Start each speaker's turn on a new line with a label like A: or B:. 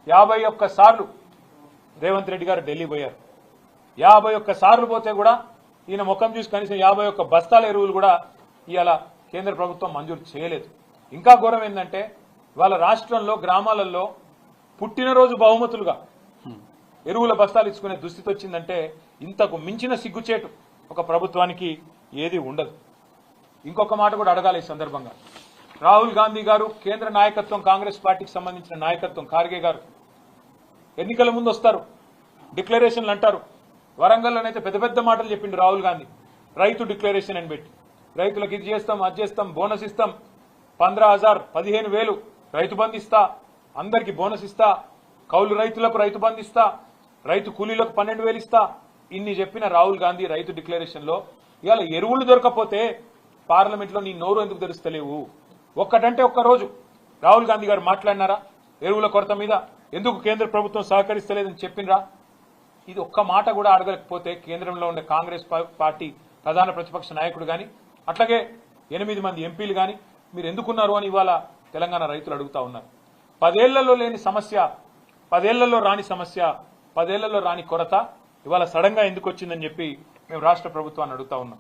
A: 51 సార్లు రేవంత్ రెడ్డి గారు ఢిల్లీ పోయారు. 51 సార్లు పోతే కూడా ఈయన ముఖం చూసి కనీసం 51 బస్తాల ఎరువులు కూడా ఇవాళ కేంద్ర ప్రభుత్వం మంజూరు చేయలేదు. ఇంకా ఘోరం ఏంటంటే వాళ్ళ రాష్ట్రంలో గ్రామాలలో పుట్టినరోజు బహుమతులుగా ఎరువుల బస్తాలు ఇచ్చుకునే దుస్థితి వచ్చిందంటే ఇంతకు మించిన సిగ్గుచేటు ఒక ప్రభుత్వానికి ఏది ఉండదు. ఇంకొక మాట కూడా అడగాలి ఈ సందర్భంగా. రాహుల్ గాంధీ గారు కేంద్ర నాయకత్వం, కాంగ్రెస్ పార్టీకి సంబంధించిన నాయకత్వం, ఖార్గే గారు ఎన్నికల ముందు వస్తారు, డిక్లరేషన్లు అంటారు. వరంగల్లోనైతే పెద్ద పెద్ద మాటలు చెప్పిండు రాహుల్ గాంధీ. రైతు డిక్లరేషన్ అని పెట్టి రైతులకు ఇది చేస్తాం, అది చేస్తాం, బోనస్ ఇస్తాం, 15,000 15,000 రైతు బంధు ఇస్తా, అందరికి బోనస్ ఇస్తా, కౌలు రైతులకు రైతు బంధు ఇస్తా, రైతు కూలీలకు 12,000 ఇస్తా. ఇన్ని చెప్పిన రాహుల్ గాంధీ రైతు డిక్లరేషన్ లో ఇవాళ ఎరువులు దొరకపోతే పార్లమెంట్ లో నీ నోరు ఎందుకు తెరుస్తలేవు? ఒక్కటంటే ఒక్క రోజు రాహుల్ గాంధీ గారు మాట్లాడినారా? ఎరువుల కొరత మీద ఎందుకు కేంద్ర ప్రభుత్వం సహకరిస్తలేదని చెప్పినరా? ఇది ఒక్క మాట కూడా అడగలేకపోతే కేంద్రంలో ఉండే కాంగ్రెస్ పార్టీ ప్రధాన ప్రతిపక్ష నాయకుడు గాని అట్లాగే 8 మంది ఎంపీలు గాని మీరు ఎందుకున్నారు అని ఇవాళ తెలంగాణ రైతులు అడుగుతా ఉన్నారు. 10 ఏళ్లలో లేని సమస్య, 10 ఏళ్లలో రాని సమస్య, 10 ఏళ్లలో రాని కొరత ఇవాళ సడన్ గా ఎందుకు వచ్చిందని చెప్పి మేము రాష్ట్ర ప్రభుత్వాన్ని అడుగుతా ఉన్నాం.